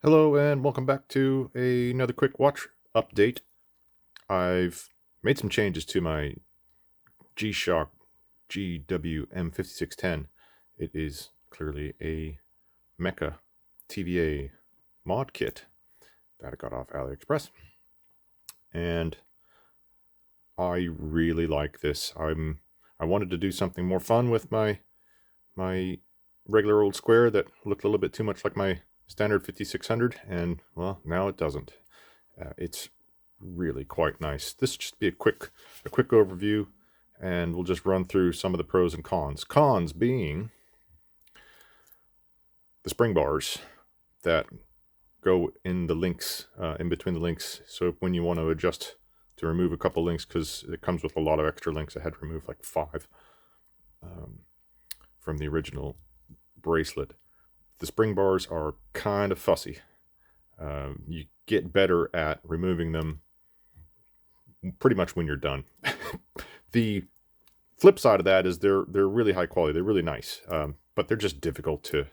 Hello and welcome back to another quick watch update. I've made some changes to my G-Shock GW-M5610. It is clearly a Mecha TVA mod kit that I got off Aliexpress. And I really like this. I wanted to do something more fun with my regular old square that looked a little bit too much like my standard 5600, and well, now it doesn't. It's really quite nice. This should just be a quick overview, and we'll just run through some of the pros and cons. Cons being the spring bars that go in the links, in between the links. So when you want to adjust to remove a couple links, because it comes with a lot of extra links, I had to remove like 5 from the original bracelet. The spring bars are kind of fussy. You get better at removing them pretty much when you're done. The flip side of that is they're really high quality. They're really nice, but they're just difficult to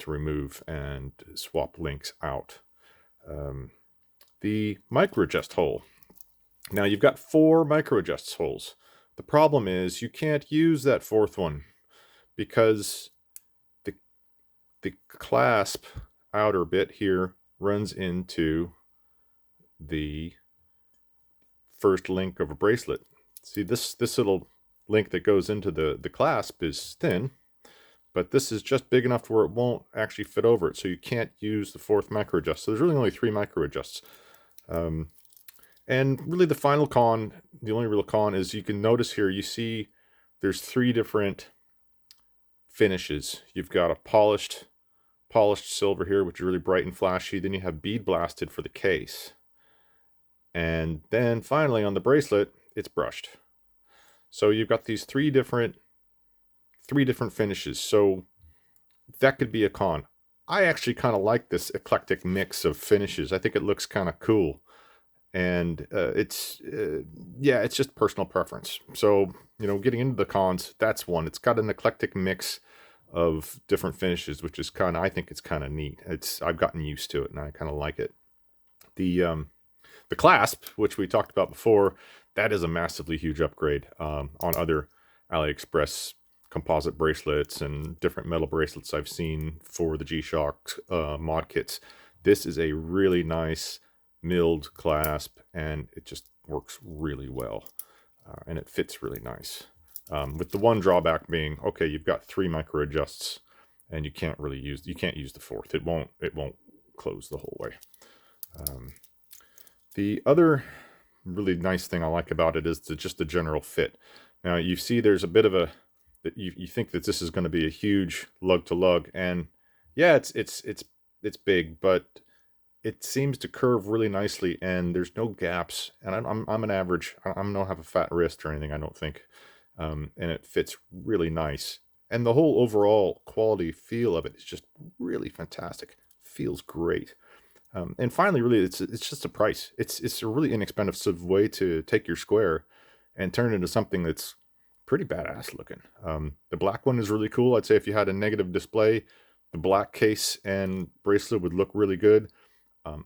remove and swap links out. The micro adjust hole. Now you've got 4 micro adjust holes. The problem is you can't use that 4th one because the clasp outer bit here runs into the first link of a bracelet. See, this little link that goes into the clasp is thin, but this is just big enough where it won't actually fit over it, so you can't use the 4th micro adjust. So there's really only 3 micro adjusts. And really the final con, the only real con, is you can notice here, you see there's 3 different finishes. You've got a polished silver here, which is really bright and flashy. Then you have bead blasted for the case. And then finally on the bracelet, it's brushed. So you've got these 3 different finishes. So that could be a con. I actually kind of like this eclectic mix of finishes. I think it looks kind of cool. And it's just personal preference. So, getting into the cons, that's one. It's got an eclectic mix of different finishes, which is I think it's kind of neat. I've gotten used to it and I kind of like it. The clasp, which we talked about before, that is a massively huge upgrade on other AliExpress composite bracelets and different metal bracelets I've seen for the G-Shock mod kits. This is a really nice milled clasp, and it just works really well, and it fits really nice. With the one drawback being, okay, you've got 3 micro adjusts, and you can't use the 4th. It won't close the whole way. The other really nice thing I like about it is just the general fit. Now you see there's a bit of you think that this is going to be a huge lug to lug, and yeah, it's big, but it seems to curve really nicely, and there's no gaps. And I'm an average. I don't have a fat wrist or anything, I don't think. And it fits really nice. And the whole overall quality feel of it is just really fantastic. Feels great. And finally, really, it's just a price. It's a really inexpensive way to take your square and turn it into something that's pretty badass looking. The black one is really cool. I'd say if you had a negative display, the black case and bracelet would look really good.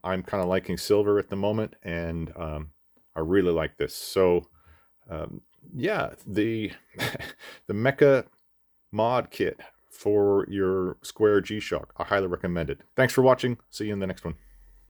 I'm kind of liking silver at the moment, and I really like this. So yeah, the the Mecha mod kit for your Square G-Shock, I highly recommend it. Thanks for watching. See you in the next one.